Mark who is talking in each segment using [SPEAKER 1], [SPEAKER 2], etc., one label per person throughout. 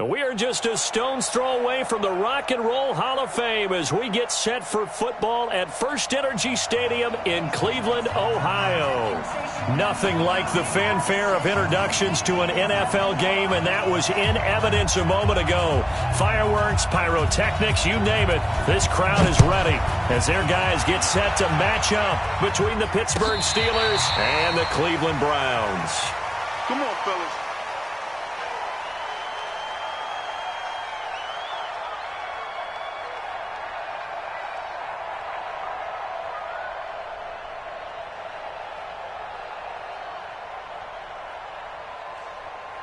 [SPEAKER 1] We are just a stone's throw away from the Rock and Roll Hall of Fame as we get set for football at First Energy Stadium in Cleveland, Ohio. Nothing like the fanfare of introductions to an NFL game, and that was in evidence a moment ago. Fireworks, pyrotechnics, you name it. This crowd is ready as their guys get set to match up between the Pittsburgh Steelers and the Cleveland Browns.
[SPEAKER 2] Come on, fellas.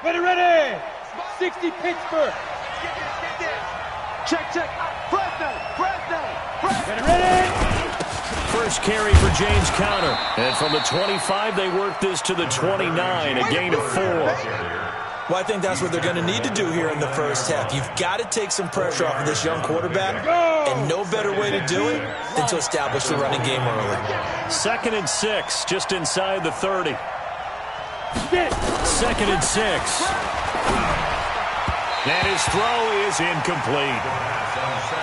[SPEAKER 3] Ready! 60 Pittsburgh.
[SPEAKER 2] Check. Fresno.
[SPEAKER 3] Ready!
[SPEAKER 1] First carry for James Conner. And from the 25, they work this to the 29, a gain of 4.
[SPEAKER 4] Well, I think that's what they're going to need to do here in the first half. You've got to take some pressure off of this young quarterback, and no better way to do it than to establish the running game early.
[SPEAKER 1] 2nd and 6, just inside the 30. 2nd and 6. And his throw is incomplete.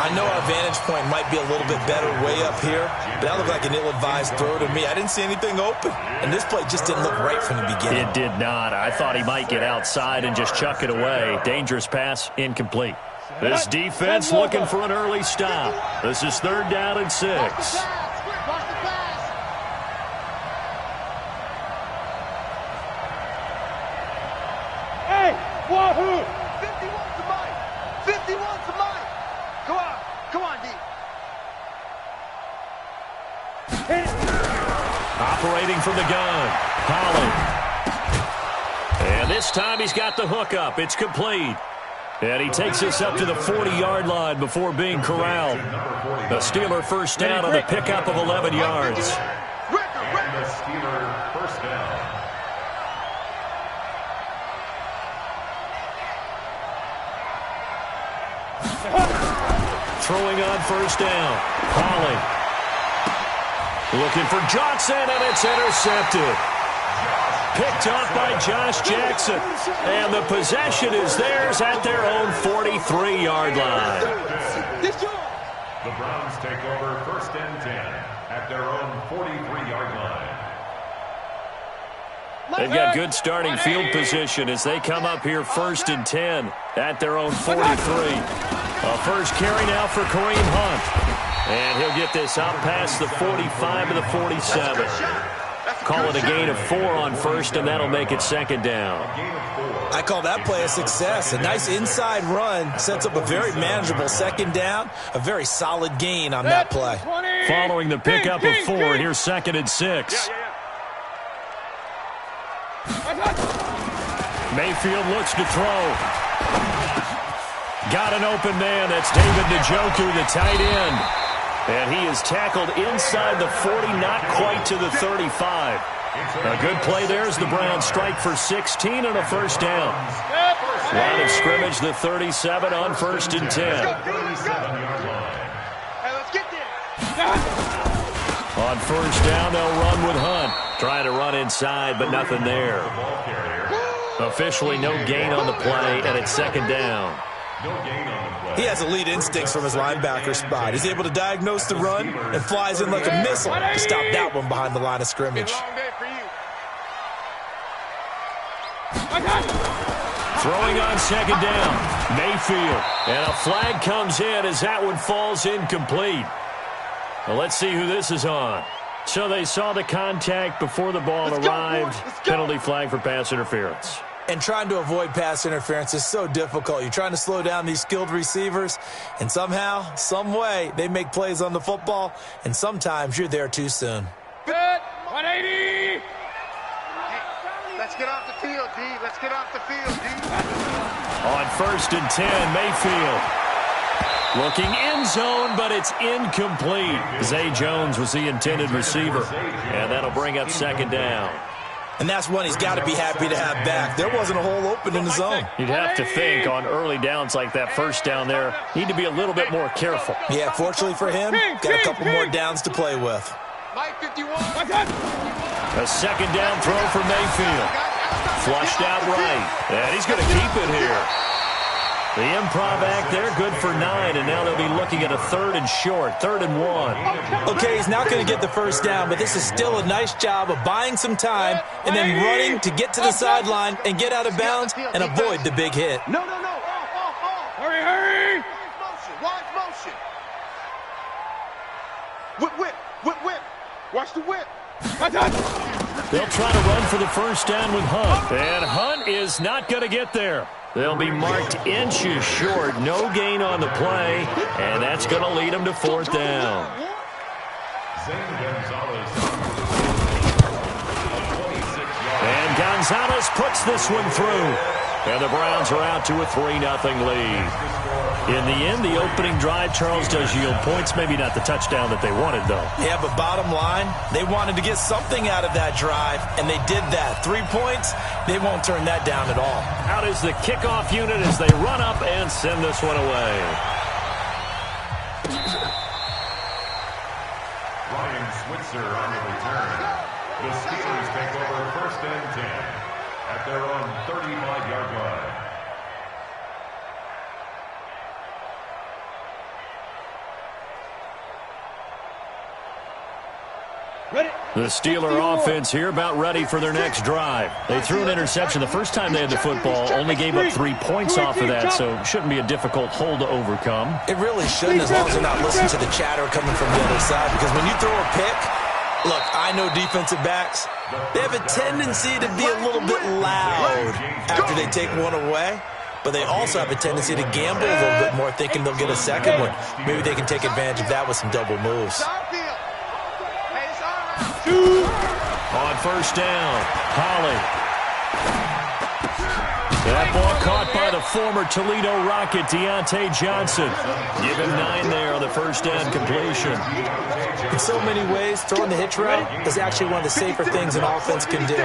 [SPEAKER 4] I know our vantage point might be a little bit better way up here, but that looked like an ill-advised throw to me. I didn't see anything open, and this play just didn't look right from the beginning.
[SPEAKER 1] It did not. I thought he might get outside and just chuck it away. Dangerous pass, incomplete. This defense looking for an early stop. This is 3rd down and 6.
[SPEAKER 3] Wahoo!
[SPEAKER 2] 51's the mic. 51's the mic. Come on, D.
[SPEAKER 1] Operating from the gun, Pollard. And this time he's got the hook up. It's complete. And he takes us up to the 40-yard line before being corralled. The Steeler first down on a pickup of 11 yards.
[SPEAKER 5] And the Steeler first down.
[SPEAKER 1] Throwing on first down. Pollard. Looking for Johnson, and it's intercepted. Picked up by Josh Jackson. And the possession is theirs at their own 43-yard line.
[SPEAKER 5] The Browns take over 1st and 10 at their own 43-yard line.
[SPEAKER 1] They've got good starting field position as they come up here 1st and 10 at their own 43. A first carry now for Kareem Hunt. And he'll get this out past the 45 to the 47. Call it a gain of 4 on first, and that'll make it 2nd down.
[SPEAKER 4] I call that play a success. A nice inside run sets up a very manageable 2nd down. A very solid gain on that play.
[SPEAKER 1] Following the pickup of 4, here's 2nd and 6. Mayfield looks to throw. Got an open man. That's David Njoku, the tight end. And he is tackled inside the 40, not quite to the 35. A good play there as the Browns strike for 16 and a first down. Line of scrimmage, the 37 on 1st and 10.
[SPEAKER 2] Hey, let's get there.
[SPEAKER 1] On first down, they'll run with Hunt. Trying to run inside, but nothing there. Officially no gain on the play, and it's 2nd down.
[SPEAKER 4] He has elite instincts from his linebacker spot. He's able to diagnose the run and flies in like a missile to stop that one behind the line of scrimmage.
[SPEAKER 1] Throwing on 2nd down, Mayfield. And a flag comes in as that one falls incomplete. Well, let's see who this is on. So they saw the contact before the ball arrived. Penalty flag for pass interference.
[SPEAKER 4] And trying to avoid pass interference is so difficult. You're trying to slow down these skilled receivers, and somehow, some way, they make plays on the football, and sometimes you're there too soon.
[SPEAKER 3] 180!
[SPEAKER 2] Let's get off the field, D. Let's get off the field, D.
[SPEAKER 1] On 1st and 10, Mayfield. Looking end zone, but it's incomplete. Zay Jones was the intended receiver, and that'll bring up 2nd down.
[SPEAKER 4] And that's one he's got to be happy to have back. There wasn't a hole open in the zone.
[SPEAKER 1] You'd have to think on early downs like that first down there, need to be a little bit more careful.
[SPEAKER 4] Yeah, fortunately for him, got a couple more downs to play with.
[SPEAKER 2] Mike 51.
[SPEAKER 1] A 2nd down throw for Mayfield. Flushed out right. And he's going to keep it here. The improv act there, good for 9, and now they'll be looking at a 3rd and short, 3rd and 1.
[SPEAKER 4] Okay, he's not going to get the first down, but this is still a nice job of buying some time and then running to get to the sideline and get out of bounds and avoid the big hit.
[SPEAKER 2] No.
[SPEAKER 3] Hurry, hurry!
[SPEAKER 2] Wide motion. Whip. Watch the whip.
[SPEAKER 1] They'll try to run for the first down with Hunt. And Hunt is not going to get there. They'll be marked inches short. No gain on the play. And that's going to lead them to 4th down. And Gonzalez puts this one through. And the Browns are out to a 3-0 lead. In the end, the opening drive, Charles, does yield points. Maybe not the touchdown that they wanted, though.
[SPEAKER 4] Yeah, but bottom line, they wanted to get something out of that drive, and they did that. 3 points, they won't turn that down at all.
[SPEAKER 1] Out is the kickoff unit as they run up and send this one away.
[SPEAKER 5] Ryan Switzer on the return. The Steelers take over 1st and 10 at their own 35-yard line.
[SPEAKER 1] The Steeler offense here about ready for their next drive. They threw an interception the first time they had the football, only gave up 3 points off of that, so it shouldn't be a difficult hole to overcome.
[SPEAKER 4] It really shouldn't, as long as they're not listening to the chatter coming from the other side, because when you throw a pick, look, I know defensive backs, they have a tendency to be a little bit loud after they take one away. But they also have a tendency to gamble a little bit more, thinking they'll get a second one. Maybe they can take advantage of that with some double moves.
[SPEAKER 1] On first down, Holly. That ball caught by the former Toledo Rocket, Deontay Johnson. Give him 9 there on the first down completion.
[SPEAKER 4] In so many ways, throwing the hitch route is actually one of the safer things an offense can do.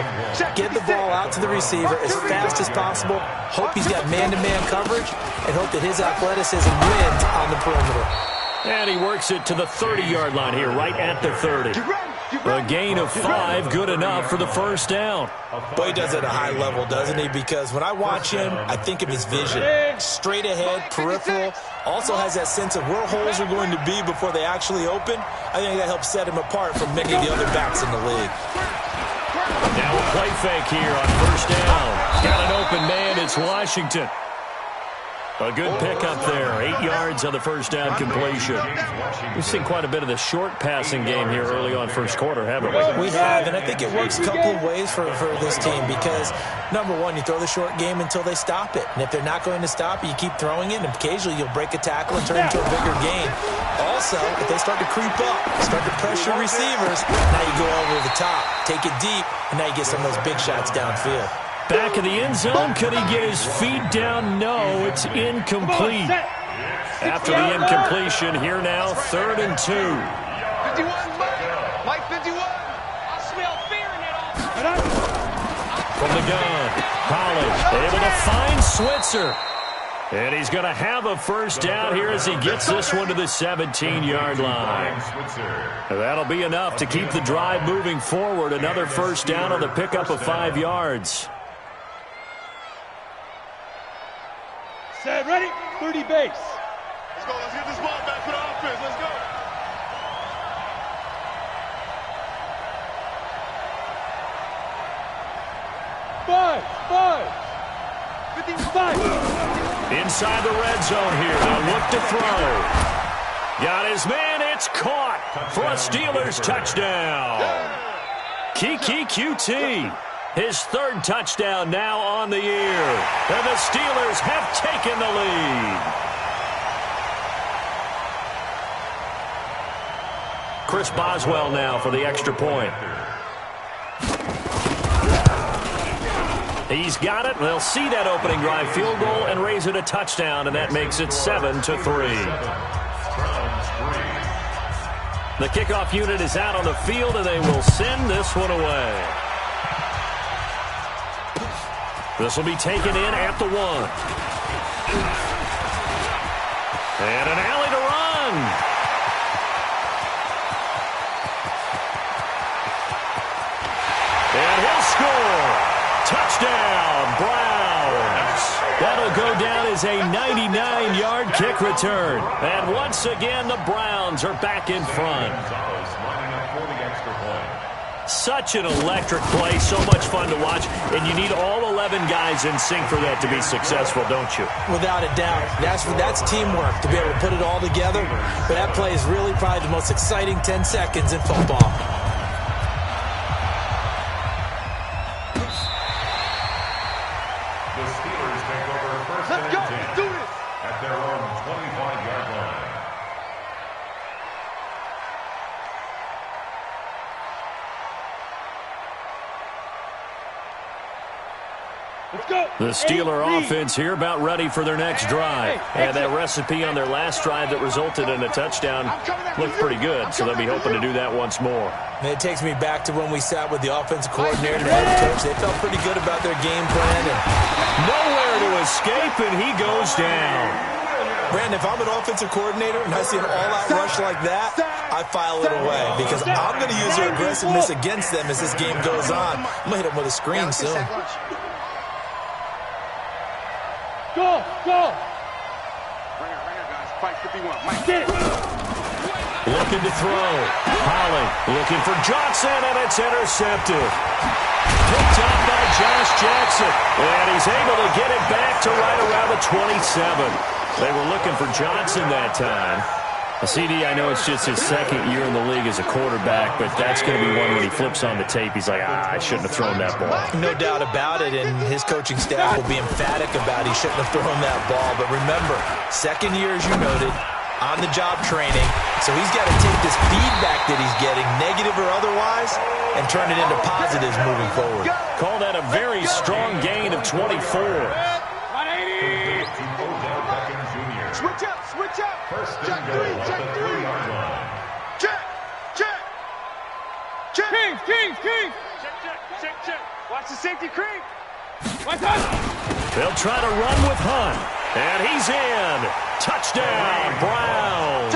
[SPEAKER 4] Get the ball out to the receiver as fast as possible, hope he's got man-to-man coverage, and hope that his athleticism wins on the perimeter.
[SPEAKER 1] And he works it to the 30-yard line here, right at the 30. A gain of 5, good enough for the first down.
[SPEAKER 4] Boy, he does it at a high level, doesn't he? Because when I watch him, I think of his vision. Straight ahead, peripheral. Also has that sense of where holes are going to be before they actually open. I think that helps set him apart from many of the other backs in the league.
[SPEAKER 1] Now a play fake here on first down. Got an open man, it's Washington. A good pickup there, 8 yards on the first down completion. We've seen quite a bit of the short passing game here early on first quarter, haven't we?
[SPEAKER 4] We have, and I think it works a couple of ways for this team because, number one, you throw the short game until they stop it. And if they're not going to stop it, you keep throwing it, and occasionally you'll break a tackle and turn it into a bigger gain. Also, if they start to creep up, start to pressure receivers, now you go over the top, take it deep, and now you get some of those big shots downfield.
[SPEAKER 1] Back of the end zone, could he get his feet down? No, it's incomplete. After the incompletion, here now, 3rd and 2.
[SPEAKER 2] 51, Mike 51. I smell fear in that offense.
[SPEAKER 1] From the gun, Holly able to find Switzer. And he's going to have a first down here as he gets this one to the 17-yard line. That'll be enough to keep the drive moving forward. Another first down on the pickup of 5 yards.
[SPEAKER 3] Set, ready, 30 base.
[SPEAKER 2] Let's go. Let's get this ball back for the offense. Let's go.
[SPEAKER 3] Five. 55.
[SPEAKER 1] Inside the red zone here. They'll look to throw. Got his man. It's caught for a Steelers touchdown. Kiki QT. His 3rd touchdown now on the year. And the Steelers have taken the lead. Chris Boswell now for the extra point. He's got it. They'll see that opening drive field goal and raise it a touchdown, and that makes it 7-3. The kickoff unit is out on the field, and they will send this one away. This will be taken in at the 1. And an alley to run. And he'll score. Touchdown, Browns. That'll go down as is a 99-yard kick return. And once again, the Browns are back in front. Such an electric play, so much fun to watch, and you need all 11 guys in sync for that to be successful, don't you?
[SPEAKER 4] Without a doubt. That's teamwork, to be able to put it all together. But that play is really probably the most exciting 10 seconds in football.
[SPEAKER 5] The Steelers take over first and 10
[SPEAKER 2] Let's do this.
[SPEAKER 5] at their own 25-yard line.
[SPEAKER 3] Let's go.
[SPEAKER 1] The Steeler offense here about ready for their next drive. And that recipe on their last drive that resulted in a touchdown looked pretty good, so they'll be hoping to do that once more.
[SPEAKER 4] And it takes me back to when we sat with the offensive coordinator and head coach. They felt pretty good about their game plan. And
[SPEAKER 1] nowhere to escape, and he goes down.
[SPEAKER 4] Brandon, if I'm an offensive coordinator and I see an all-out rush like that, I file it away because I'm going to use their aggressiveness against them as this game goes on. I'm going to hit them with a screen soon.
[SPEAKER 3] Go, go.
[SPEAKER 2] Right here, guys. Fight 51. Mike,
[SPEAKER 3] Get it.
[SPEAKER 1] Looking to throw. Holly looking for Johnson, and it's intercepted. Picked up by Josh Jackson, and he's able to get it back to right around the 27. They were looking for Johnson that time. CD, I know it's just his second year in the league as a quarterback, but that's going to be one when he flips on the tape. He's like, I shouldn't have thrown that ball.
[SPEAKER 4] No doubt about it, and his coaching staff will be emphatic about he shouldn't have thrown that ball. But remember, second year, as you noted, on-the-job training, so he's got to take this feedback that he's getting, negative or otherwise, and turn it into positives moving forward.
[SPEAKER 1] Call that a very strong gain of 24.
[SPEAKER 3] 180.
[SPEAKER 2] switch up, switch up.
[SPEAKER 5] First
[SPEAKER 2] Check
[SPEAKER 5] and goal
[SPEAKER 2] three,
[SPEAKER 5] at
[SPEAKER 2] check
[SPEAKER 5] the
[SPEAKER 2] three.
[SPEAKER 5] 3-yard line.
[SPEAKER 2] Check, check, check.
[SPEAKER 3] Kings, Kings, Kings.
[SPEAKER 2] Check, check, check, check. Watch the safety creep.
[SPEAKER 3] One touch.
[SPEAKER 1] They'll try to run with Hunt, and he's in. Touchdown, Browns.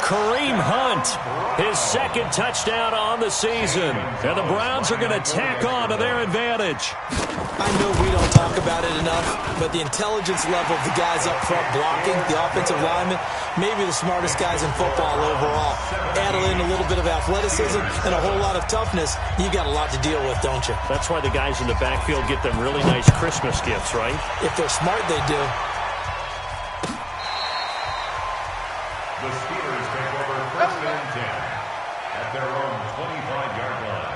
[SPEAKER 1] Kareem Hunt, his second touchdown on the season. And the Browns are going to tack on to their advantage.
[SPEAKER 4] I know we don't talk about it enough, but the intelligence level of the guys up front blocking, the offensive linemen, maybe the smartest guys in football overall. Add in a little bit of athleticism and a whole lot of toughness, you got a lot to deal with, don't you?
[SPEAKER 1] That's why the guys in the backfield get them really nice Christmas gifts, right?
[SPEAKER 4] If they're smart, they do.
[SPEAKER 5] The Steelers take over first and 10 at their own 25-yard line.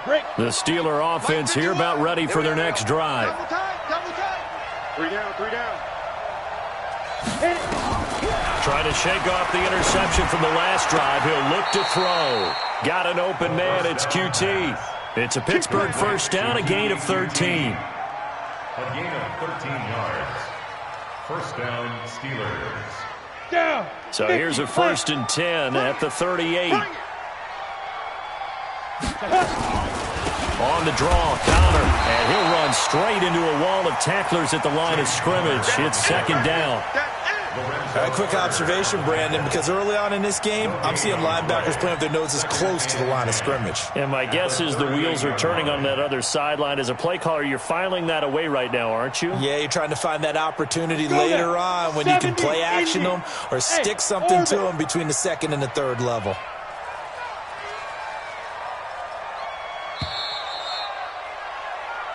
[SPEAKER 3] Break.
[SPEAKER 1] The Steeler offense here about ready for their next drive.
[SPEAKER 2] Double time, double time. 3 down, 3 down.
[SPEAKER 3] Hit it.
[SPEAKER 1] Trying to shake off the interception from the last drive. He'll look to throw. Got an open man. It's QT. It's a Pittsburgh first down, a gain of 13.
[SPEAKER 5] A gain of 13 yards. First down, Steelers.
[SPEAKER 3] Down.
[SPEAKER 1] So here's a first and 10 at the 38. On the draw, Connor, and he'll run straight into a wall of tacklers at the line of scrimmage. It's second down.
[SPEAKER 4] A quick observation, Brandon, because early on in this game, I'm seeing linebackers playing with their noses close to the line of scrimmage.
[SPEAKER 1] And my guess is the wheels are turning on that other sideline. As a play caller, you're filing that away right now, aren't you?
[SPEAKER 4] Yeah, you're trying to find that opportunity later on when you can play action them or stick something to them between the second and the third level.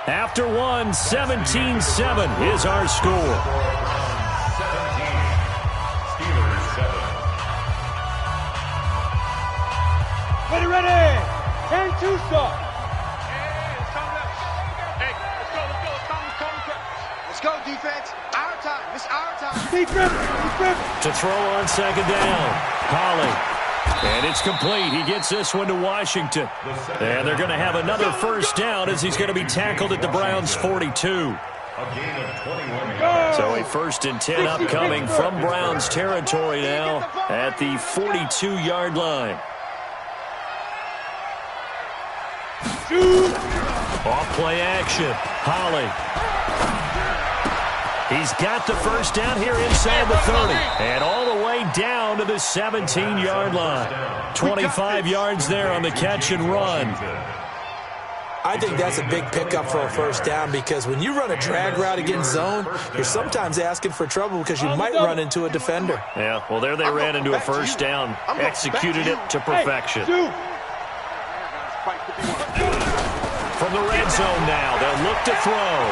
[SPEAKER 1] After one, 17-7 is our score.
[SPEAKER 5] 17. Steelers 7.
[SPEAKER 3] Ready, ready. And two stop.
[SPEAKER 2] Let's go, defense. Our time. It's our time.
[SPEAKER 3] Deep grip. Deep grip.
[SPEAKER 1] To throw on second down, Holly. And it's complete. He gets this one to Washington. And they're going to have another first down as he's going to be tackled at the Browns' 42.
[SPEAKER 5] A gain of 21 yards.
[SPEAKER 1] So a first and 10 upcoming from Browns territory now at the 42-yard line. Off play action. Holly. He's got the first down here inside the 30. And all the way down to the 17-yard line. 25 yards there on the catch and run.
[SPEAKER 4] I think that's a big pickup for a first down because when you run a drag route against zone, you're sometimes asking for trouble because you might run into a defender.
[SPEAKER 1] Yeah, well, there they ran into a first down, executed it to perfection. From the red zone now, they'll look to throw.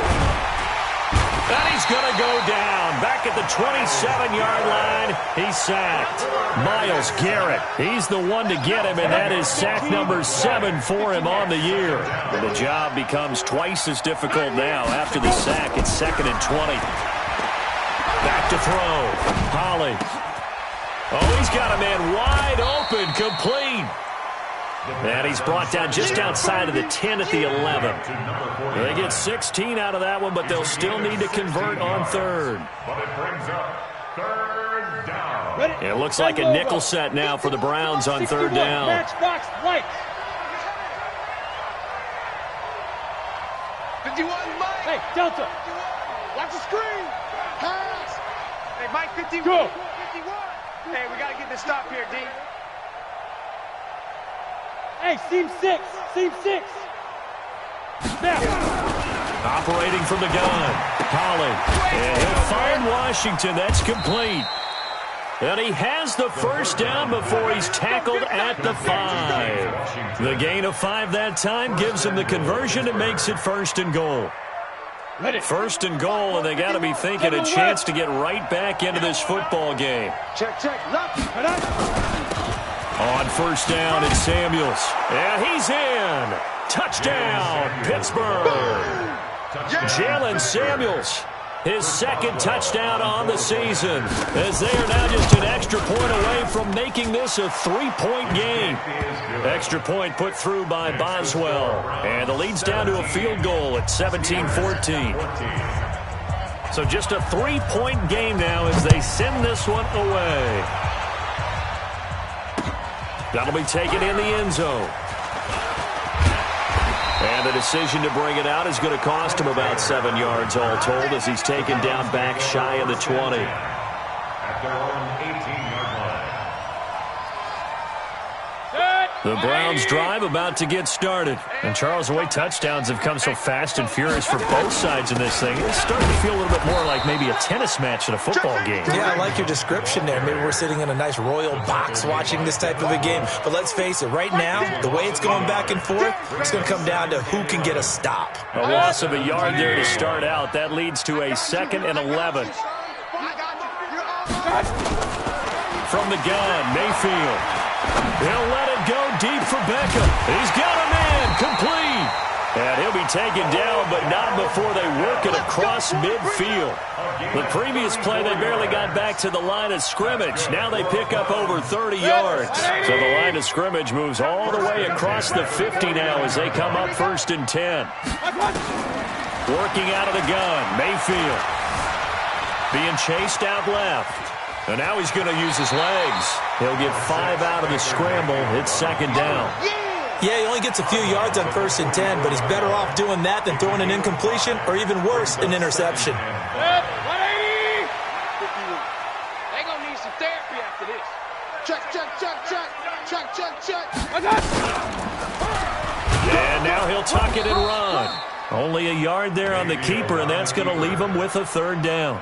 [SPEAKER 1] And he's going to go down. Back at the 27-yard line, he's sacked. Myles Garrett, he's the one to get him, and that is sack number 7 for him on the year. And the job becomes twice as difficult now after the sack. It's 2nd and 20. Back to throw. Holly. Oh, he's got a man wide open, complete. And he's brought down just outside of the 10 at the 11. They get 16 out of that one, but they'll still need to convert on third.
[SPEAKER 5] But it brings up third down.
[SPEAKER 1] It looks like a nickel set now for the Browns on third down.
[SPEAKER 3] Matchbox white.
[SPEAKER 2] 51, Mike.
[SPEAKER 3] Hey, Delta.
[SPEAKER 2] Watch the screen. Pass. Hey, Mike, 51.
[SPEAKER 3] Go.
[SPEAKER 2] 51. Hey, we got to get this stop here, D.
[SPEAKER 3] Hey, seam 6. Seam 6. Snap.
[SPEAKER 1] Operating from the gun. Holly. And he'll find Washington. That's complete. And he has the first down before he's tackled at the 5. The gain of 5 that time gives him the conversion and makes it 1st and goal. 1st and goal, and they got to be thinking a chance to get right back into this football game.
[SPEAKER 2] Check. Left.
[SPEAKER 1] On first down, it's Samuels. And he's in. Touchdown, Pittsburgh. Jalen Samuels, his 2nd touchdown on the season, as they are now just an extra point away from making this a 3-point game. Extra point put through by Boswell. And the lead's down to a field goal at 17-14. So just a 3-point game now as they send this one away. That'll be taken in the end zone. And the decision to bring it out is going to cost him about 7 yards all told as he's taken down back shy of the 20.
[SPEAKER 5] At their own 18-yard line.
[SPEAKER 1] The Browns drive about to get started. And Charles, the way touchdowns have come so fast and furious for both sides in this thing, it's starting to feel a little bit more like maybe a tennis match in a football game.
[SPEAKER 4] Yeah, I like your description there. Maybe we're sitting in a nice royal box watching this type of a game. But let's face it, right now, the way it's going back and forth, it's going to come down to who can get a stop.
[SPEAKER 1] A loss of a yard there to start out. That leads to a 2nd and 11. From the gun, Mayfield. He'll let it go deep for Beckham. He's got a man complete. And he'll be taken down, but not before they work it across midfield. The previous play, they barely got back to the line of scrimmage. Now they pick up over 30 yards. So the line of scrimmage moves all the way across the 50 now as they come up 1st and 10. Working out of the gun, Mayfield. Being chased out left. And now he's going to use his legs. He'll get 5 out of the scramble. It's 2nd down.
[SPEAKER 4] Yeah, he only gets a few yards on 1st and 10, but he's better off doing that than throwing an incompletion or even worse, an interception.
[SPEAKER 3] 180.
[SPEAKER 2] They're going to need some therapy after this. Check.
[SPEAKER 1] And now he'll tuck it and run. Only a yard there on the keeper, and that's going to leave him with a 3rd down.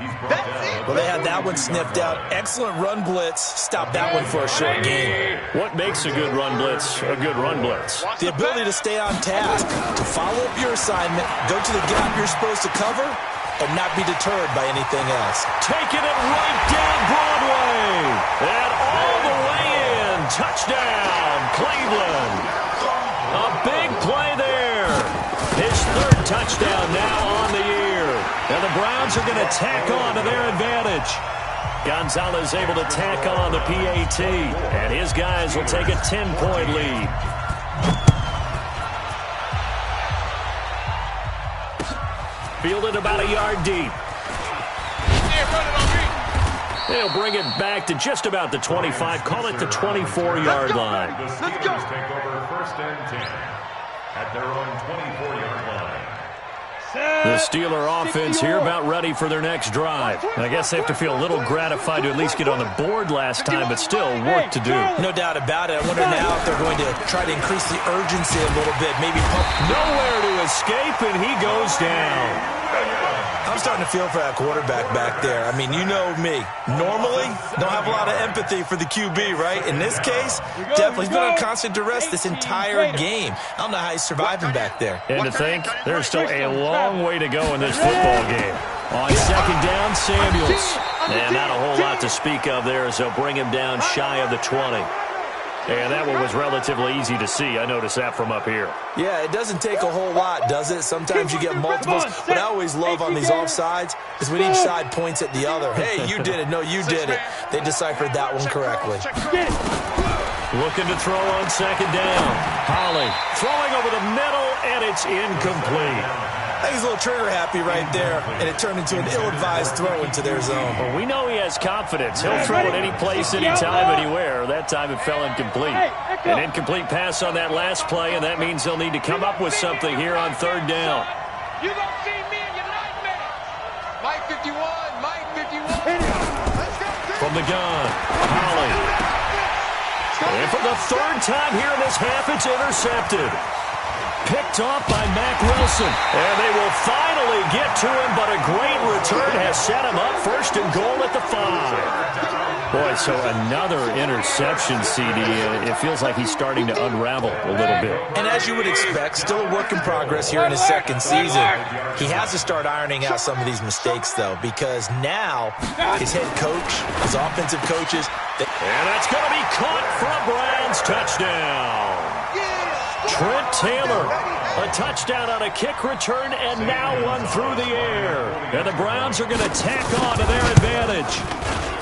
[SPEAKER 4] Well, they had that one sniffed out. Excellent run blitz. Stop that one for a short gain.
[SPEAKER 1] What makes a good run blitz a good run blitz?
[SPEAKER 4] The ability to stay on task, to follow up your assignment, go to the gap you're supposed to cover, and not be deterred by anything else.
[SPEAKER 1] Taking it right down Broadway. And all the way in. Touchdown, Cleveland. A big play there. His 3rd touchdown now on the year. And the Browns are going to tack on to their advantage. Gonzalez able to tack on the PAT. And his guys will take a 10-point lead. Fielded about a yard deep. They'll bring it back to just about the 25. Call it the 24-yard line.
[SPEAKER 5] The Steelers take over 1st and 10 at their own 24-yard line.
[SPEAKER 1] The The Steeler offense here about ready for their next drive. I guess they have to feel a little gratified to at least get on the board last time, but still work to do.
[SPEAKER 4] No doubt about it. I wonder now if they're going to try to increase the urgency a little bit. Maybe pump.
[SPEAKER 1] Nowhere to escape, and he goes down.
[SPEAKER 4] I'm starting to feel for that quarterback back there. I mean, you know me. Normally, don't have a lot of empathy for the QB, right? In this case, definitely. He's been on constant duress this entire game. I don't know how he's surviving back there.
[SPEAKER 1] And to think, there's still a long way to go in this football game. On second down, Samuels. And not a whole lot to speak of there as they'll bring him down shy of the 20. And that one was relatively easy to see. I noticed that from up here.
[SPEAKER 4] Yeah, it doesn't take a whole lot, does it? Sometimes you get multiples. What I always love on these offsides is when each side points at the other. Hey, you did it. No, you did it. They deciphered that one correctly.
[SPEAKER 1] Looking to throw on second down. Holly throwing over the middle, and it's incomplete.
[SPEAKER 4] I think he's a little trigger happy right there, and it turned into an ill-advised throw into their zone.
[SPEAKER 1] Well, we know he has confidence. He'll throw it any place, anytime, anywhere. That time it fell incomplete. An incomplete pass on that last play, and that means they'll need to come up with something here on third down.
[SPEAKER 2] You don't see me in your nightmares. Mike 51, Mike 51. Let's go.
[SPEAKER 1] From the gun, Holly. And for the third time here in this half, it's intercepted. Picked off by Mack Wilson. And they will finally get to him, but a great return has set him up first and goal at the 5. Boy, so another interception, CD. It feels like he's starting to unravel a little bit.
[SPEAKER 4] And as you would expect, still a work in progress here in his second season. He has to start ironing out some of these mistakes, though, because now his head coach, his offensive coaches.
[SPEAKER 1] And that's going to be caught for a Browns touchdown. Trent Taylor, a touchdown on a kick return, and now one through the air. And the Browns are going to tack on to their advantage.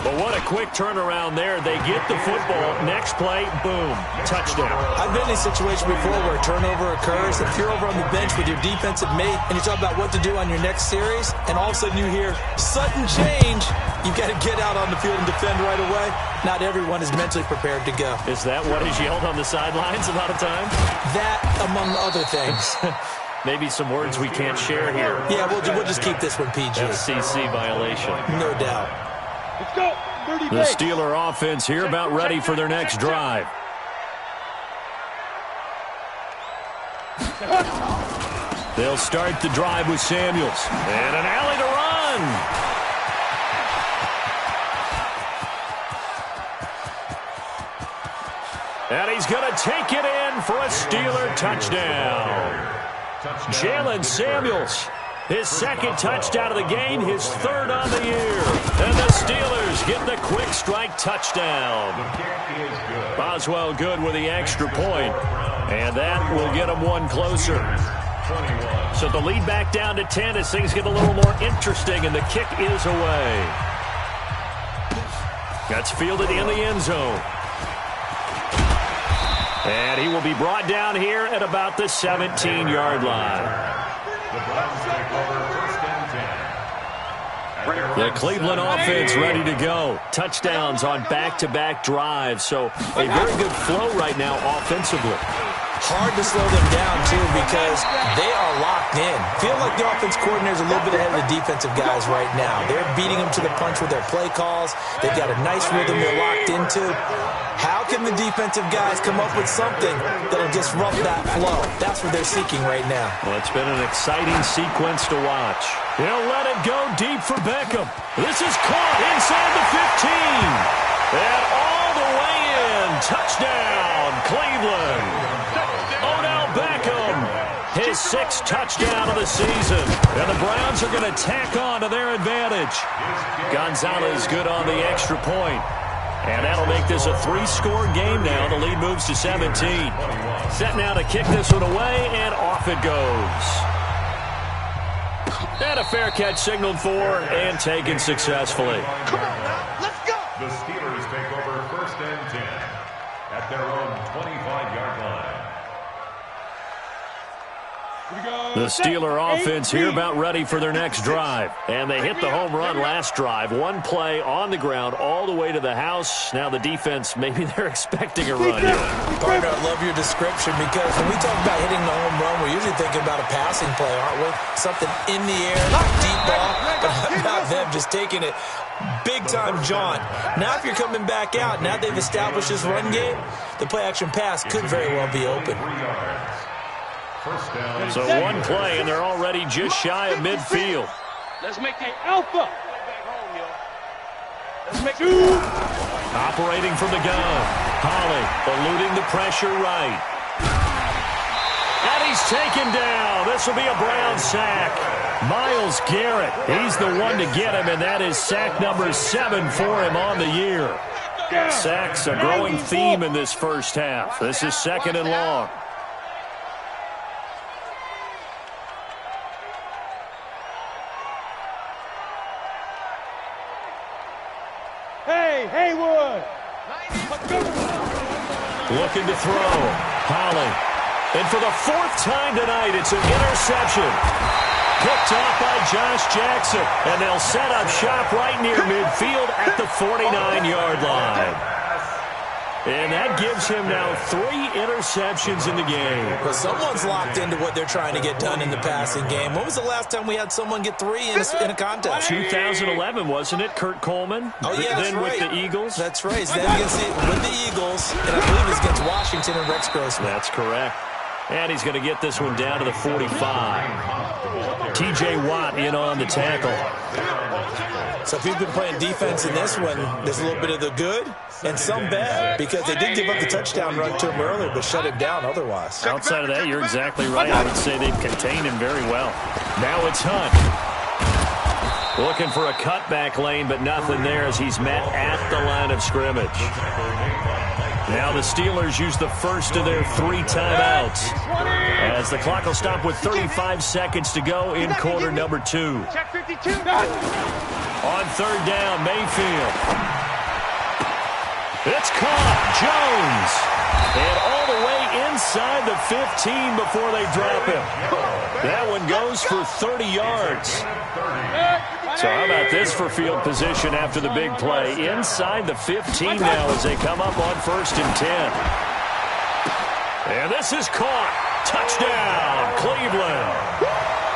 [SPEAKER 1] But what a quick turnaround there. They get the football. Next play, boom, touchdown.
[SPEAKER 4] I've been in a situation before where a turnover occurs. If you're over on the bench with your defensive mate and you talk about what to do on your next series, and all of a sudden you hear sudden change, you've got to get out on the field and defend right away. Not everyone is mentally prepared to go.
[SPEAKER 1] Is that what is yelled on the sidelines a lot of times?
[SPEAKER 4] That, among other things.
[SPEAKER 1] Maybe some words we can't share here.
[SPEAKER 4] Yeah, we'll just keep this one PG.
[SPEAKER 1] FCC violation.
[SPEAKER 4] No doubt.
[SPEAKER 3] Let's go.
[SPEAKER 1] The Steeler offense here about ready for their next drive. They'll start the drive with Samuels. And an alley to run. And he's going to take it in for a Steeler touchdown. Jalen Samuels, his second touchdown of the game, his third on the year. And the Steelers get the quick strike touchdown. Boswell good with the extra point. And that will get them one closer. So the lead back down to 10 as things get a little more interesting, and the kick is away. That's fielded in the end zone. And he will be brought down here at about the 17-yard line. The Cleveland offense ready to go. Touchdowns on back-to-back drives. So a very good flow right now offensively.
[SPEAKER 4] Hard to slow them down, too, because they are locked in. Feel like the offense coordinator is a little bit ahead of the defensive guys right now. They're beating them to the punch with their play calls. They've got a nice rhythm they're locked into. How can the defensive guys come up with something that'll disrupt that flow? That's what they're seeking right now.
[SPEAKER 1] Well, it's been an exciting sequence to watch. He'll let it go deep for Beckham. This is caught inside the 15. And all the way in. Touchdown, Cleveland. Odell Beckham, his sixth touchdown of the season. And the Browns are going to tack on to their advantage. Gonzalez good on the extra point. And that'll make this a three-score game now. The lead moves to 17. Set now to kick this one away, and off it goes. And a fair catch signaled for and taken successfully.
[SPEAKER 2] Come on now, let's go.
[SPEAKER 5] The Steelers take over first and 10 at their own 25-yard line.
[SPEAKER 3] Here we
[SPEAKER 1] The Steeler offense here about ready for their next drive. And they hit the home run last drive. One play on the ground all the way to the house. Now the defense, maybe they're expecting a run here.
[SPEAKER 4] Partner, I love your description because when we talk about hitting the home run, we're usually thinking about a passing play, aren't we? Something in the air, deep ball, but not them just taking it big-time jaunt. Now if you're coming back out, now they've established this run game, the play-action pass could very well be open.
[SPEAKER 1] So one play, and they're already just shy of midfield.
[SPEAKER 3] Let's make the alpha. Let's make two.
[SPEAKER 1] Operating from the gun. Holly eluding the pressure right. And he's taken down. This will be a Brown sack. Myles Garrett, he's the one to get him, and that is sack number 7 for him on the year. Sacks a growing theme in this first half. This is 2nd and long.
[SPEAKER 3] Hey, Haywood.
[SPEAKER 1] Looking to throw. Holly. And for the 4th time tonight, it's an interception. Picked off by Josh Jackson. And they'll set up shop right near midfield at the 49-yard line. And that gives him now 3 interceptions in the game.
[SPEAKER 4] Well, someone's locked into what they're trying to get done in the passing game. When was the last time we had someone get 3 in a contest?
[SPEAKER 1] 2011, wasn't it? Kurt Coleman?
[SPEAKER 4] Oh, yeah, that's
[SPEAKER 1] then
[SPEAKER 4] right.
[SPEAKER 1] with the Eagles?
[SPEAKER 4] That's right. Then with the Eagles, and I believe it's against Washington and Rex Grossman.
[SPEAKER 1] That's correct. And he's going to get this one down to the 45. T.J. Watt in on the tackle.
[SPEAKER 4] So if you've been playing defense in this one, there's a little bit of the good and some bad, because they did give up the touchdown run to him earlier, but shut him down otherwise.
[SPEAKER 1] Outside of that, you're exactly right. I would say they've contained him very well. Now it's Hunt. Looking for a cutback lane, but nothing there as he's met at the line of scrimmage. Now the Steelers use the first of their 3 timeouts as the clock will stop with 35 seconds to go in quarter number 2.
[SPEAKER 3] Check 52.
[SPEAKER 1] On 3rd down, Mayfield. It's caught. Jones. And all the way inside the 15 before they drop him. That one goes for 30 yards. So how about this for field position after the big play? Inside the 15 now as they come up on 1st and 10. And this is caught. Touchdown, Cleveland.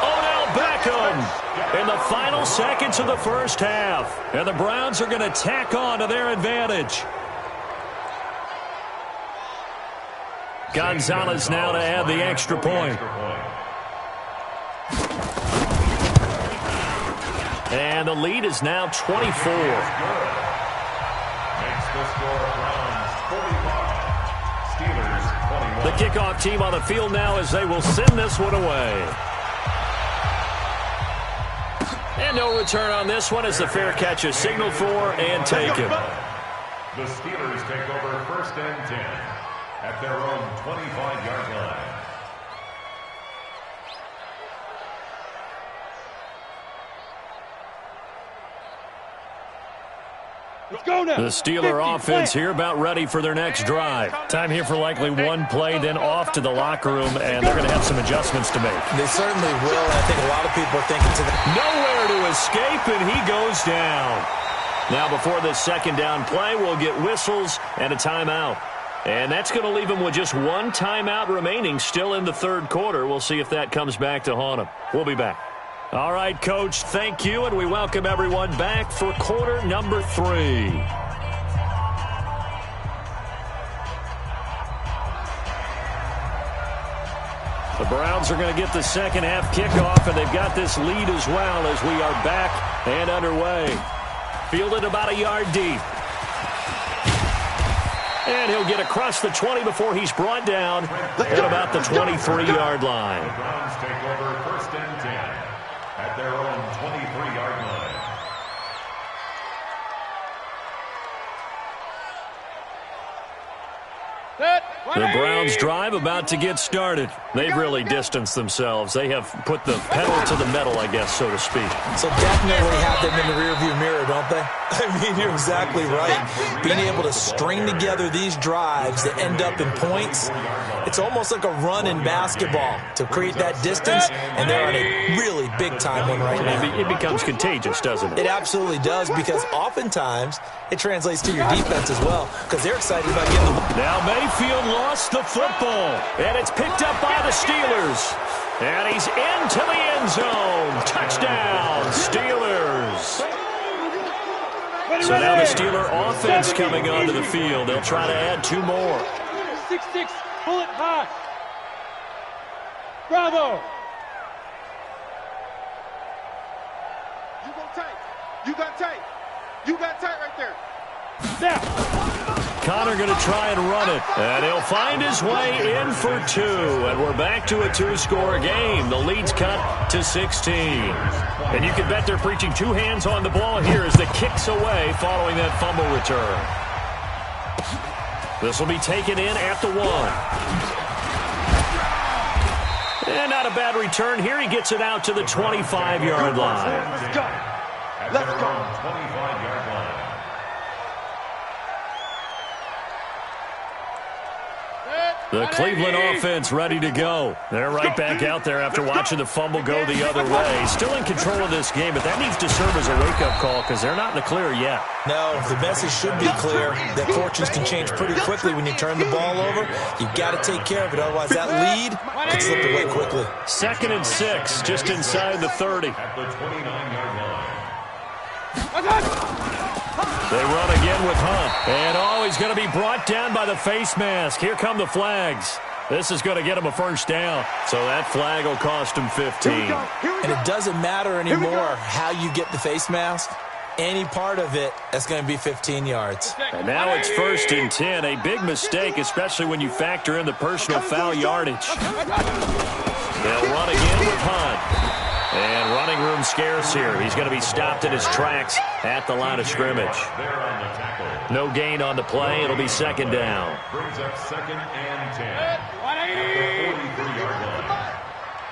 [SPEAKER 1] Odell Beckham in the final seconds of the first half. And the Browns are going to tack on to their advantage. Gonzalez now to add the extra point. And the lead is now 24.
[SPEAKER 5] Makes the score Browns 45, Steelers 21.
[SPEAKER 1] The kickoff team on the field now as they will send this one away. And no return on this one as the fair catch is signaled for and taken.
[SPEAKER 5] The Steelers take over 1st and 10 at their own 25-yard line.
[SPEAKER 3] Let's go now.
[SPEAKER 1] The Steeler offense here about ready for their next drive. Time here for likely one play, then off to the locker room, and they're going to have some adjustments to make.
[SPEAKER 4] They certainly will, and I think a lot of people are thinking to them.
[SPEAKER 1] Nowhere to escape, and he goes down. Now before this 2nd down play, we'll get whistles and a timeout. And that's going to leave him with just 1 timeout remaining still in the 3rd quarter. We'll see if that comes back to haunt him. We'll be back. All right, Coach, thank you, and we welcome everyone back for quarter number 3. The Browns are going to get the 2nd half kickoff, and they've got this lead as well as we are back and underway. Fielded about a yard deep. And he'll get across the 20 before he's brought down at about the 23-yard line.
[SPEAKER 5] The Browns take over 1st and 10 at their own 23-yard line.
[SPEAKER 1] The Browns drive about to get started. They've really distanced themselves. They have put the pedal to the metal, I guess, so to speak.
[SPEAKER 4] So definitely have them in the rearview mirror, don't they? I mean, you're exactly right. Being able to string together these drives that end up in points It's almost like a run in basketball to create that distance, and they're on a really big-time one right now.
[SPEAKER 1] It becomes contagious, doesn't it?
[SPEAKER 4] It absolutely does, because oftentimes it translates to your defense as well, because they're excited about getting the...
[SPEAKER 1] Now Mayfield lost the football, and it's picked up by the Steelers. And he's into the end zone. Touchdown, Steelers. So now the Steeler offense coming onto the field. They'll try to add 2 more.
[SPEAKER 3] 6-6, pull it high. Bravo.
[SPEAKER 2] You go tight. You got tight. You got tight right there.
[SPEAKER 3] Now.
[SPEAKER 1] Connor going to try and run it. And he'll find his way in for 2. And we're back to a 2-score game. The lead's cut to 16. And you can bet they're preaching 2 hands on the ball here as the kick's away following that fumble return. This will be taken in at the 1. And not a bad return here. He gets it out to the 25-yard line.
[SPEAKER 2] Let's go. Let's go.
[SPEAKER 5] 25-yard line.
[SPEAKER 1] The Cleveland offense ready to go. They're right back out there after watching the fumble go the other way. Still in control of this game, but that needs to serve as a wake-up call because they're not in the clear yet.
[SPEAKER 4] No, the message should be clear that fortunes can change pretty quickly when you turn the ball over. You've got to take care of it, otherwise that lead could slip away quickly.
[SPEAKER 1] 2nd and 6, just inside the 30.
[SPEAKER 5] At the 29-yard line.
[SPEAKER 1] They run again with Hunt. And, he's going to be brought down by the face mask. Here come the flags. This is going to get him a first down. So that flag will cost him 15.
[SPEAKER 4] And it doesn't matter anymore how you get the face mask. Any part of it, that's going to be 15 yards.
[SPEAKER 1] And now it's 1st and 10. A big mistake, especially when you factor in the personal foul yardage. They'll run again with Hunt. And running room scarce here. He's going to be stopped in his tracks at the line of scrimmage. No gain on the play. It'll be 2nd down.
[SPEAKER 5] Brings up 2nd and 10. At the 43-yard line.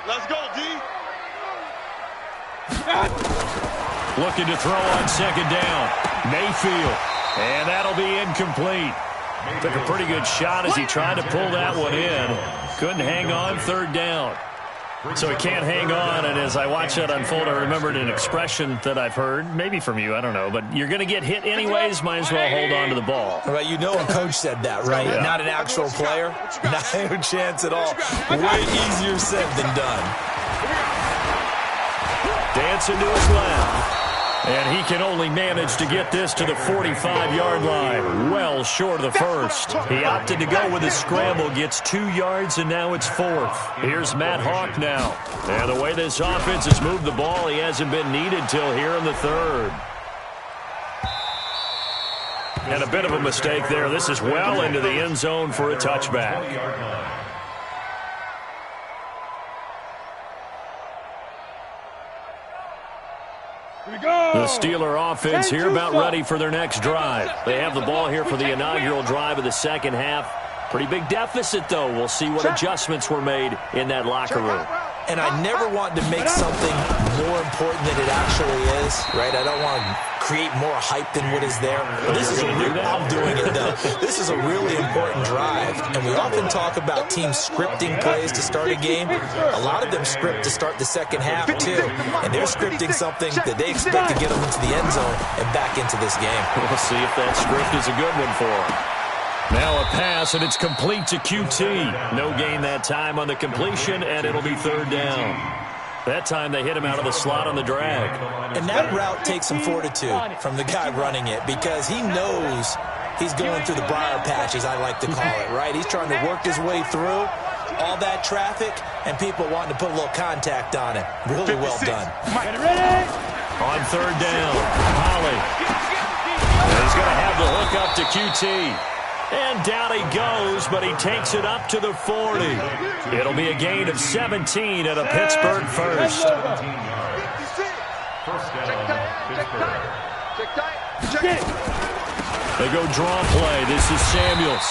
[SPEAKER 2] Let's go, D.
[SPEAKER 1] Looking to throw on 2nd down. Mayfield. And that'll be incomplete. Took a pretty good shot as he tried to pull that one in. Couldn't hang on 3rd down. So he can't hang on, and as I watch that unfold, I remembered an expression that I've heard, maybe from you, I don't know, but you're going to get hit anyways, might as well hold on to the ball.
[SPEAKER 4] Well, you know a coach said that, right? Yeah. Not an actual player. No chance at all. Way easier said than done.
[SPEAKER 1] Dancing to his left. And he can only manage to get this to the 45-yard line. Well short of the first. He opted to go with a scramble, gets 2 yards, and now it's 4th. Here's Matt Hawk now. And the way this offense has moved the ball, he hasn't been needed till here in the 3rd. And a bit of a mistake there. This is well into the end zone for a touchback. The Steeler offense here about ready for their next drive. They have the ball here for the inaugural drive of the 2nd half. Pretty big deficit, though. We'll see what adjustments were made in that locker room.
[SPEAKER 4] And I never want to make something more important than it actually is, right? I don't want to create more hype than what is there. But this is I'm doing it, though. This is a really important drive. And we often talk about teams scripting plays to start a game. A lot of them script to start the 2nd half, too. And they're scripting something that they expect to get them into the end zone and back into this game.
[SPEAKER 1] We'll see if that script is a good one for them. Now a pass, and it's complete to QT. No gain that time on the completion, and it'll be 3rd down. That time they hit him out of the slot on the drag.
[SPEAKER 4] And that route takes some fortitude from the guy running it because he knows he's going through the briar patch, as I like to call it, right? He's trying to work his way through all that traffic and people wanting to put a little contact on it. Really well done.
[SPEAKER 1] On 3rd down, Holly. And he's going to have the hook up to QT. And down he goes, but he takes it up to the 40. It'll be a gain of 17 at a Pittsburgh first.
[SPEAKER 5] 17 yards. First down, Pittsburgh.
[SPEAKER 1] They go draw play. This is Samuels.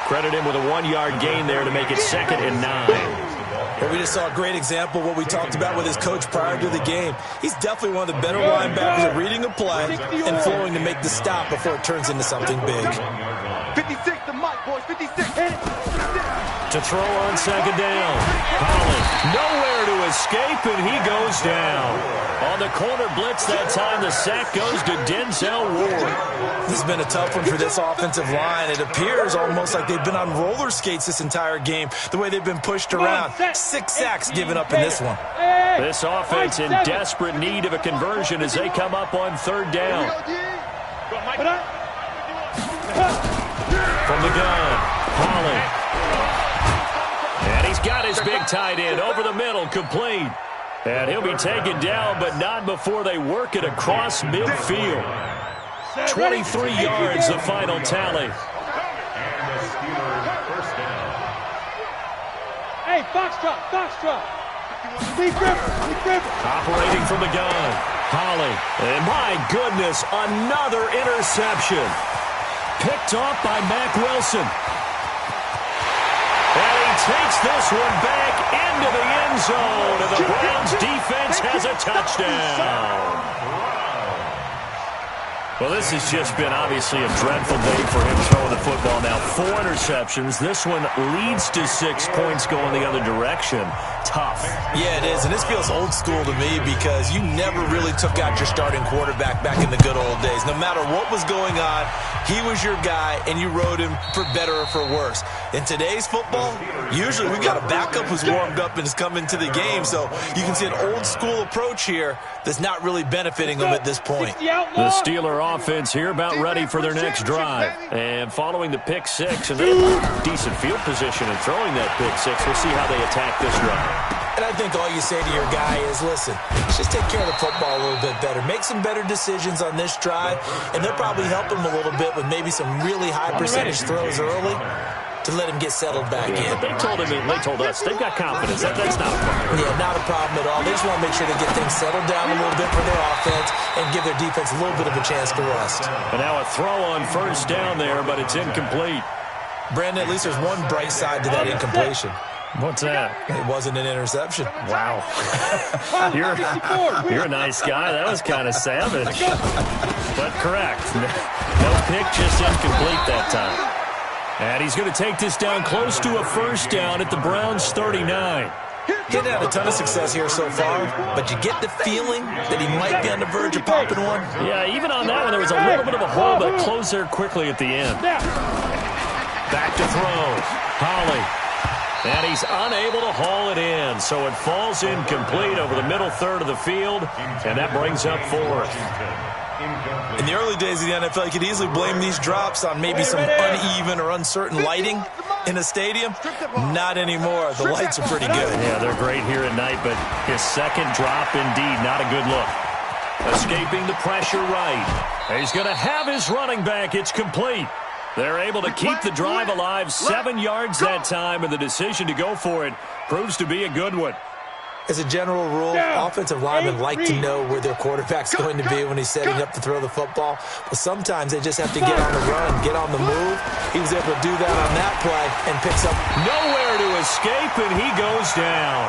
[SPEAKER 1] Credit him with a 1-yard gain there to make it 2nd and 9.
[SPEAKER 4] Well, we just saw a great example of what we talked about with his coach prior to the game. He's definitely one of the better linebackers at reading a play and flowing to make the stop before it turns into something big.
[SPEAKER 2] 56 to Mike, boys. 56.
[SPEAKER 1] To throw on second down. Holland nowhere to escape, and he goes down. On the corner blitz that time, the sack goes to Denzel Ward.
[SPEAKER 4] This has been a tough one for this offensive line. It appears almost like they've been on roller skates this entire game, the way they've been pushed around. 6 sacks given up in this one.
[SPEAKER 1] This offense in desperate need of a conversion as they come up on third down. From the gun, Holland. And he's got his big tight end over the middle, complete. And he'll be taken down, but not before they work it across midfield. 23 yards, the final tally.
[SPEAKER 5] And the Steelers first down.
[SPEAKER 3] Hey, foxtrot, foxtrot. Lee Griffin.
[SPEAKER 1] Operating from the gun, Holly. And my goodness, another interception. Picked off by Mack Wilson. And he takes this one back into the end zone, and the Browns defense has a touchdown. Well, this has just been obviously a dreadful day for him throwing the football. Now, 4 interceptions. This one leads to 6 points going the other direction. Tough.
[SPEAKER 4] Yeah, it is, and this feels old school to me because you never really took out your starting quarterback back in the good old days. No matter what was going on, he was your guy, and you rode him for better or for worse. In today's football, usually we got a backup who's warmed up and has come into the game, so you can see an old school approach here that's not really benefiting them at this point.
[SPEAKER 1] The Steeler offense here about ready for their next drive. And following the pick six, and then decent field position and throwing that pick six, we'll see how they attack this drive.
[SPEAKER 4] And I think all you say to your guy is, listen, just take care of the football a little bit better. Make some better decisions on this drive, and they'll probably help him a little bit with maybe some really high percentage throws early to let him get settled back in.
[SPEAKER 1] But they told us, they've got confidence. That's not a problem.
[SPEAKER 4] Yeah, not a problem at all. They just want to make sure they get things settled down a little bit for their offense and give their defense a little bit of a chance to rest.
[SPEAKER 1] And now a throw on first down there, but it's incomplete.
[SPEAKER 4] Brandon, at least there's one bright side to that incompletion.
[SPEAKER 1] What's that?
[SPEAKER 4] It wasn't an interception.
[SPEAKER 1] Wow. You're a nice guy. That was kind of savage. But correct. No pick, just incomplete that time. And he's going to take this down close to a first down at the Browns' 39.
[SPEAKER 4] Getting had a ton of success here so far, but you get the feeling that he might be on the verge of popping one.
[SPEAKER 1] Yeah, even on that one, there was a little bit of a hole, but closed there quickly at the end. Back to throw. Holly. And he's unable to haul it in, so it falls incomplete over the middle third of the field, and that brings up fourth.
[SPEAKER 4] In the early days of the NFL, you could easily blame these drops on maybe some uneven or uncertain lighting in a stadium. Not anymore. The lights are pretty good.
[SPEAKER 1] Yeah, they're great here at night, but his second drop, indeed, not a good look. Escaping the pressure right. He's going to have his running back. It's complete. They're able to keep the drive alive, 7 yards that time, and the decision to go for it proves to be a good one.
[SPEAKER 4] As a general rule, offensive linemen like to know where their quarterback's going to be when he's setting up to throw the football. But sometimes they just have to get on the run, get on the move. He was able to do that on that play and picks up.
[SPEAKER 1] Nowhere to escape, and he goes down.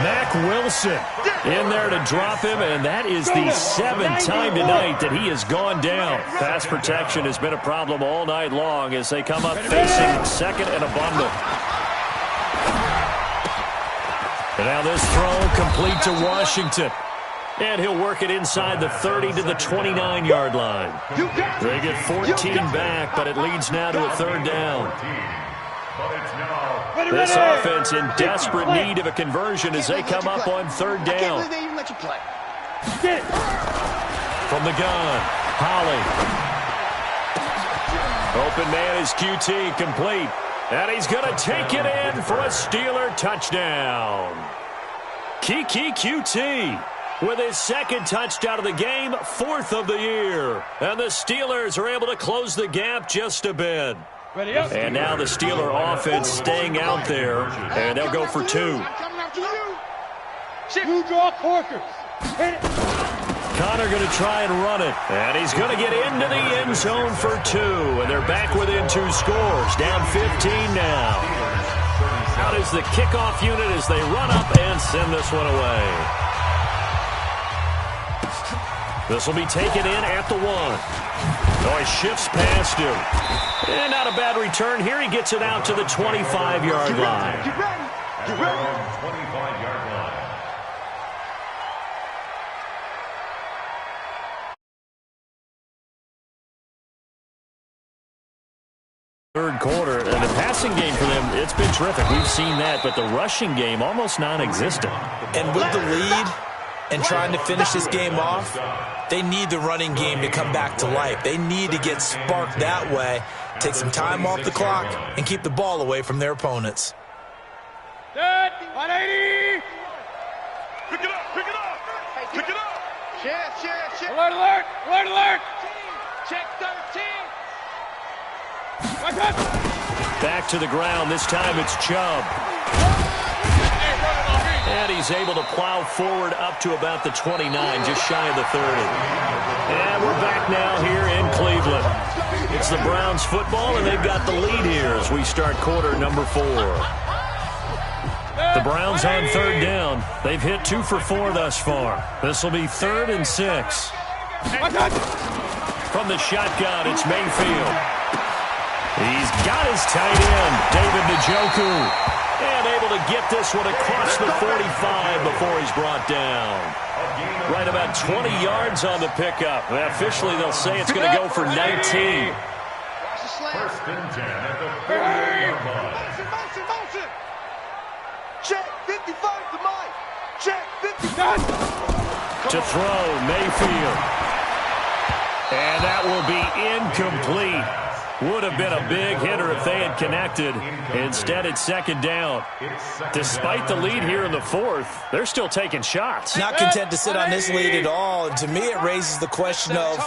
[SPEAKER 1] Mack Wilson in there to drop him, and that is the 7th time tonight that he has gone down. Pass protection has been a problem all night long as they come up facing second and abundant. And now this throw complete to Washington. And he'll work it inside the 30 to the 29-yard line. They get 14 back, but it leads now to a third down. This offense in desperate need of a conversion as they come up on third down. From the gun, Holly. Open man is QT, complete. And he's going to take it in for a Steeler touchdown. Keke QT with his second touchdown of the game, 4th of the year. And the Steelers are able to close the gap just a bit. And now the Steeler offense staying out there, and they'll go for 2.
[SPEAKER 3] You draw Corkers. Hit it.
[SPEAKER 1] Connor going to try and run it. And he's going to get into the end zone for 2. And they're back within 2 scores. Down 15 now. Out is the kickoff unit as they run up and send this one away. This will be taken in at the 1. Oh, he shifts past him. And not a bad return here. He gets it out to the 25-yard line.
[SPEAKER 5] Get ready. Get ready. 25-yard line.
[SPEAKER 1] Third quarter, and the passing game for them, it's been terrific. We've seen that, but the rushing game almost non-existent.
[SPEAKER 4] And with the lead and trying to finish this game off, they need the running game to come back to life. They need to get sparked that way, take some time off the clock, and keep the ball away from their opponents.
[SPEAKER 3] Set, 180.
[SPEAKER 2] Pick it up, pick it up, pick it up. Check.
[SPEAKER 3] Alert, alert, alert, alert.
[SPEAKER 2] Check 13.
[SPEAKER 3] Watch out.
[SPEAKER 1] Back to the ground. This time it's Chubb. And he's able to plow forward up to about the 29, just shy of the 30. And we're back now here in Cleveland. It's the Browns football, and they've got the lead here as we start quarter number 4. The Browns on third down. They've hit 2 for 4 thus far. This will be 3rd and 6. From the shotgun, it's Mayfield. He's got his tight end, David Njoku, and able to get this one across the 45 before he's brought down. Right about 20 yards on the pickup. And officially, they'll say it's going to go for 19.
[SPEAKER 5] First and 10 at the 48-yard line.
[SPEAKER 2] Motion. Check 55 to Mike. Check 55.
[SPEAKER 1] To throw, Mayfield. And that will be incomplete. Would have been a big hitter if they had connected. Instead, it's second down. Despite the lead here in the 4th, they're still taking shots.
[SPEAKER 4] Not content to sit on this lead at all. And to me, it raises the question of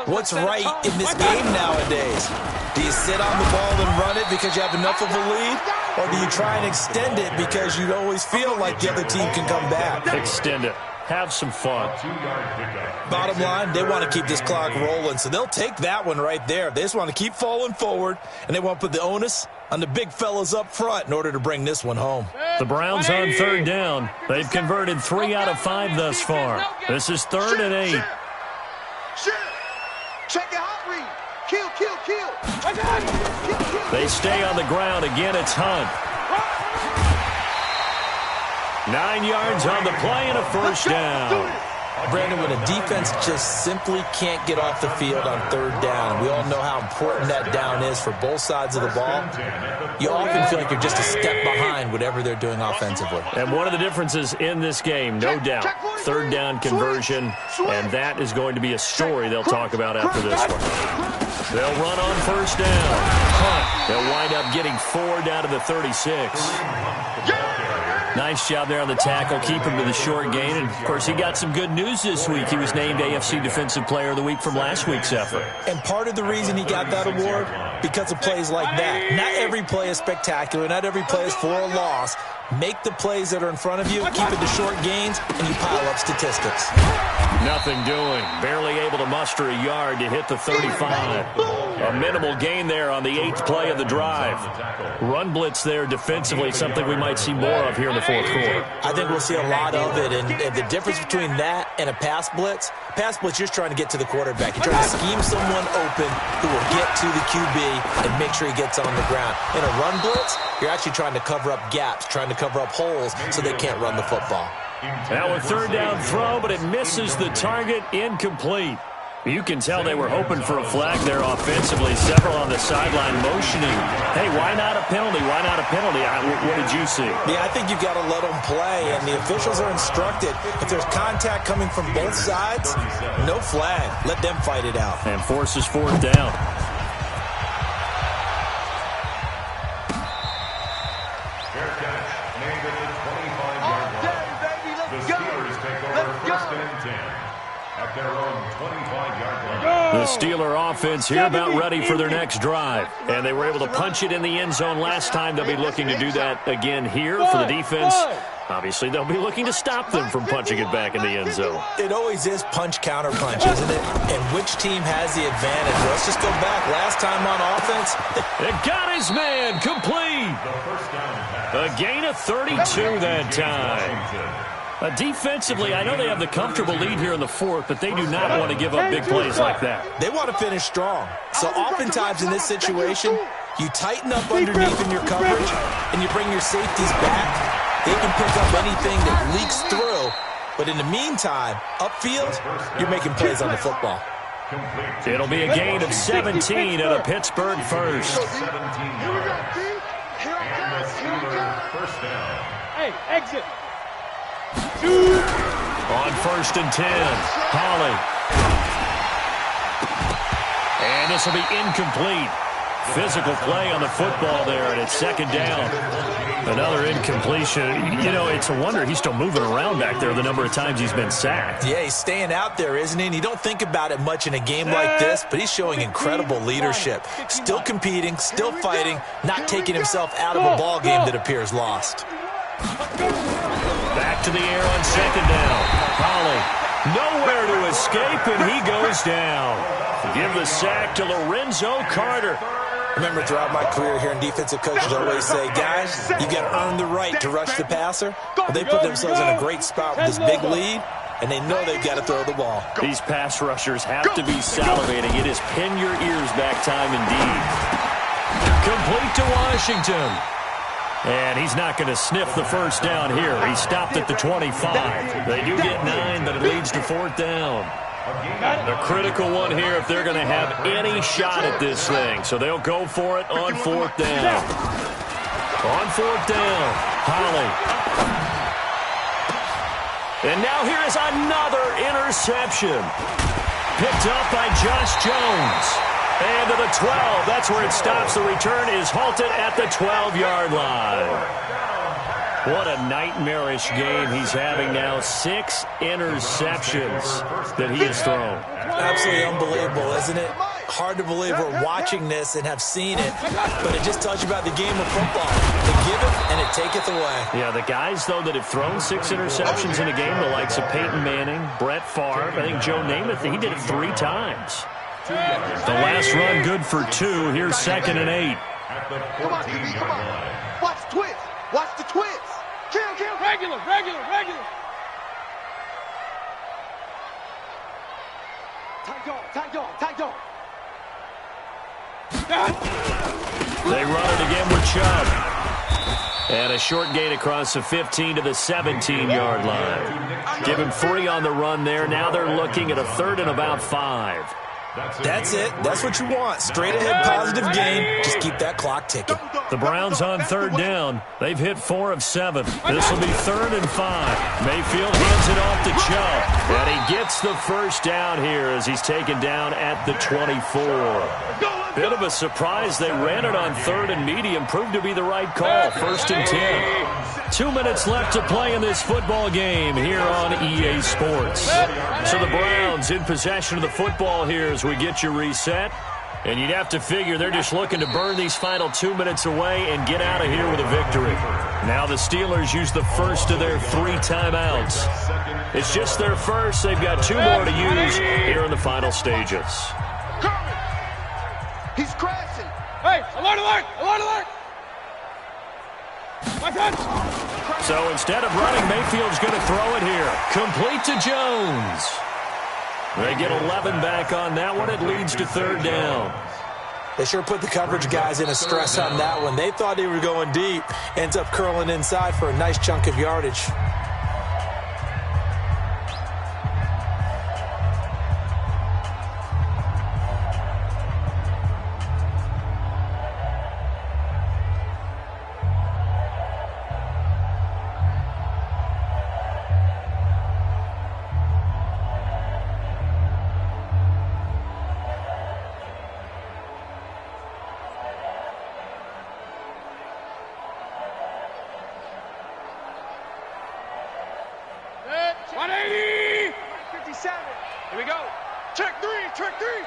[SPEAKER 4] what's right in this game nowadays. Do you sit on the ball and run it because you have enough of a lead? Or do you try and extend it because you always feel like the other team can come back?
[SPEAKER 1] Extend it. Have some fun.
[SPEAKER 4] Bottom line, they want to keep this clock rolling, so they'll take that one right there. They just want to keep falling forward, and they want to put the onus on the big fellas up front in order to bring this one home.
[SPEAKER 1] The Browns on third down. They've converted 3 out of 5 thus far. This is 3rd and 8.
[SPEAKER 2] Check it hot read. Kill.
[SPEAKER 1] They stay on the ground. Again, it's Hunt. 9 yards on the play and a first down.
[SPEAKER 4] Brandon, when a defense just simply can't get off the field on third down, we all know how important that down is for both sides of the ball, you often feel like you're just a step behind whatever they're doing offensively.
[SPEAKER 1] And one of the differences in this game, no doubt, third down conversion, and that is going to be a story they'll talk about after this one. They'll run on first down. Hunt. They'll wind up getting 4 down to the 36. Nice job there on the tackle, keep him to the short gain. And, of course, he got some good news this week. He was named AFC Defensive Player of the Week from last week's effort.
[SPEAKER 4] And part of the reason he got that award, because of plays like that. Not every play is spectacular. Not every play is for a loss. Make the plays that are in front of you, keep it to short gains, and you pile up statistics.
[SPEAKER 1] Nothing doing. Barely able to muster a yard to hit the 35. A minimal gain there on the 8th play of the drive. Run blitz there defensively, something we might see more of here in the 4th quarter.
[SPEAKER 4] I think we'll see a lot of it, and the difference between that and a pass blitz, you're just trying to get to the quarterback. You're trying to scheme someone open who will get to the QB and make sure he gets on the ground. In a run blitz, you're actually trying to cover up gaps, trying to cover up holes so they can't run the football.
[SPEAKER 1] Now a third down throw, but it misses the target, incomplete. You can tell they were hoping for a flag there offensively. Several on the sideline motioning. Hey, why not a penalty? Why not a penalty? What did you see?
[SPEAKER 4] Yeah, I think you've got to let them play, and the officials are instructed. If there's contact coming from both sides, no flag. Let them fight it out.
[SPEAKER 1] And forces 4th down.
[SPEAKER 5] Fair catch, made at the 25-yard line. The Steelers take over 1st and 10 at their own 25-yard line.
[SPEAKER 1] The Steeler offense here about ready for their next drive. And they were able to punch it in the end zone last time. They'll be looking to do that again here for the defense. Obviously, they'll be looking to stop them from punching it back in the end zone.
[SPEAKER 4] It always is punch, counter punch, isn't it? And which team has the advantage? Let's just go back. Last time on offense.
[SPEAKER 1] It got his man complete. A gain of 32 that time. Defensively, I know they have the comfortable lead here in the fourth, but they do not want to give up big plays like that.
[SPEAKER 4] They want to finish strong. So oftentimes in this situation, you tighten up underneath in your coverage, and you bring your safeties back. They can pick up anything that leaks through. But in the meantime, upfield, you're making plays on the football.
[SPEAKER 1] It'll be a gain of 17 and a Pittsburgh first.
[SPEAKER 5] 17 yards. And the Steelers first down.
[SPEAKER 3] Hey, exit.
[SPEAKER 1] On 1st and 10, Holly. And this will be incomplete. Physical play on the football there, and it's 2nd down. Another incompletion. You know, it's a wonder he's still moving around back there the number of times he's been sacked.
[SPEAKER 4] Yeah, he's staying out there, isn't he? And you don't think about it much in a game like this, but he's showing incredible leadership. Still competing, still fighting, not taking himself out of a ball game that appears lost.
[SPEAKER 1] Back to the air on 2nd down. Holly, nowhere to escape, and he goes down. Give the sack to Lorenzo Carter.
[SPEAKER 4] Remember, throughout my career here in defensive coaches always say, guys, you got to earn the right to rush the passer. Well, they put themselves in a great spot with this big lead, and they know they've got to throw the ball.
[SPEAKER 1] These pass rushers have to be salivating. It is pin your ears back time indeed. Complete to Washington. And he's not going to sniff the first down here. He stopped at the 25. They do get 9, but it leads to 4th down. The critical one here if they're going to have any shot at this thing. So they'll go for it on 4th down. On 4th down, Holly. And now here is another interception. Picked up by Josh Jones. And to the 12. That's where it stops. The return is halted at the 12-yard line. What a nightmarish game he's having now. 6 interceptions that he has thrown.
[SPEAKER 4] Absolutely unbelievable, isn't it? Hard to believe we're watching this and have seen it, but it just tells you about the game of football. They give it, and it taketh away.
[SPEAKER 1] Yeah, the guys, though, that have thrown 6 interceptions in a game, the likes of Peyton Manning, Brett Favre, I think Joe Namath, he did it 3 times. The last run good for 2. Here's 2nd and 8.
[SPEAKER 2] Come on, QB, come on. Watch the twist. Watch the twist. Kill.
[SPEAKER 3] Regular. Tight dog.
[SPEAKER 1] They run it again with Chubb. And a short gain across the 15 to the 17-yard line. Give him 3 on the run there. Now they're looking at a 3rd and about 5.
[SPEAKER 4] That's it. That's what you want. Straight ahead, positive gain. Just keep that clock ticking.
[SPEAKER 1] The Browns on 3rd down. They've hit 4 of 7. This will be 3rd and 5. Mayfield hands it off to Chubb. And he gets the first down here as he's taken down at the 24. Bit of a surprise. They ran it on 3rd and medium. Proved to be the right call. 1st and 10. 2 minutes left to play in this football game here on EA Sports. So the Browns in possession of the football here as we get you reset. And you'd have to figure they're just looking to burn these final 2 minutes away and get out of here with a victory. Now the Steelers use the first of their 3 timeouts. It's just their first. They've got 2 more to use here in the final stages.
[SPEAKER 2] He's crashing.
[SPEAKER 3] Hey, alert! My touch!
[SPEAKER 1] So instead of running, Mayfield's going to throw it here. Complete to Jones. They get 11 back on that one. It leads to 3rd down.
[SPEAKER 4] They sure put the coverage guys in a stress on that one. They thought they were going deep. Ends up curling inside for a nice chunk of yardage.
[SPEAKER 2] Here we go. Check three. Check 37.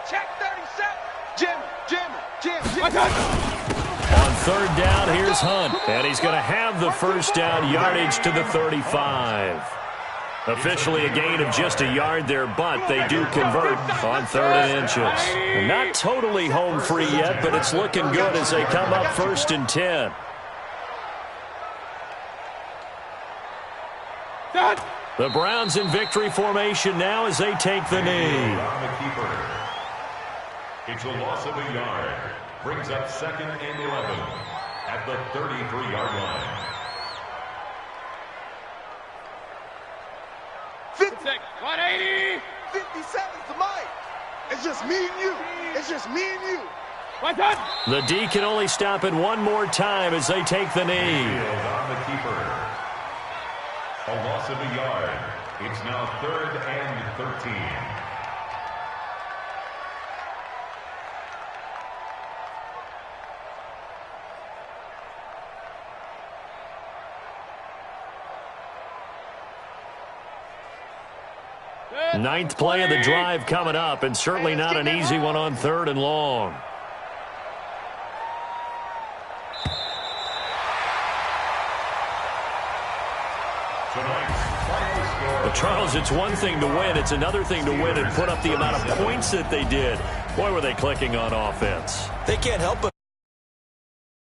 [SPEAKER 2] Check 37. Jimmy.
[SPEAKER 1] On 3rd down, here's Hunt. And he's going to have the first down yardage to the 35. Officially a gain of just a yard there, but they do convert on 3rd and inches. Not totally home free yet, but it's looking good as they come up 1st and 10.
[SPEAKER 3] Done.
[SPEAKER 1] The Browns in victory formation now as they take the knee.
[SPEAKER 5] On the keeper. It's a loss of a yard. Brings up 2nd and 11 at the 33-yard line.
[SPEAKER 3] 180.
[SPEAKER 2] 50 seconds to Mike. It's just me and you. It's just me and you.
[SPEAKER 3] One done.
[SPEAKER 1] The D can only stop it one more time as they take the knee.
[SPEAKER 5] On the keeper. A loss of a yard. It's now 3rd and 13.
[SPEAKER 1] Ninth play of the drive coming up, and certainly not an easy one on 3rd and long. But Charles, it's one thing to win. It's another thing to win and put up the amount of points that they did. Boy, were they clicking on offense.
[SPEAKER 4] They can't help but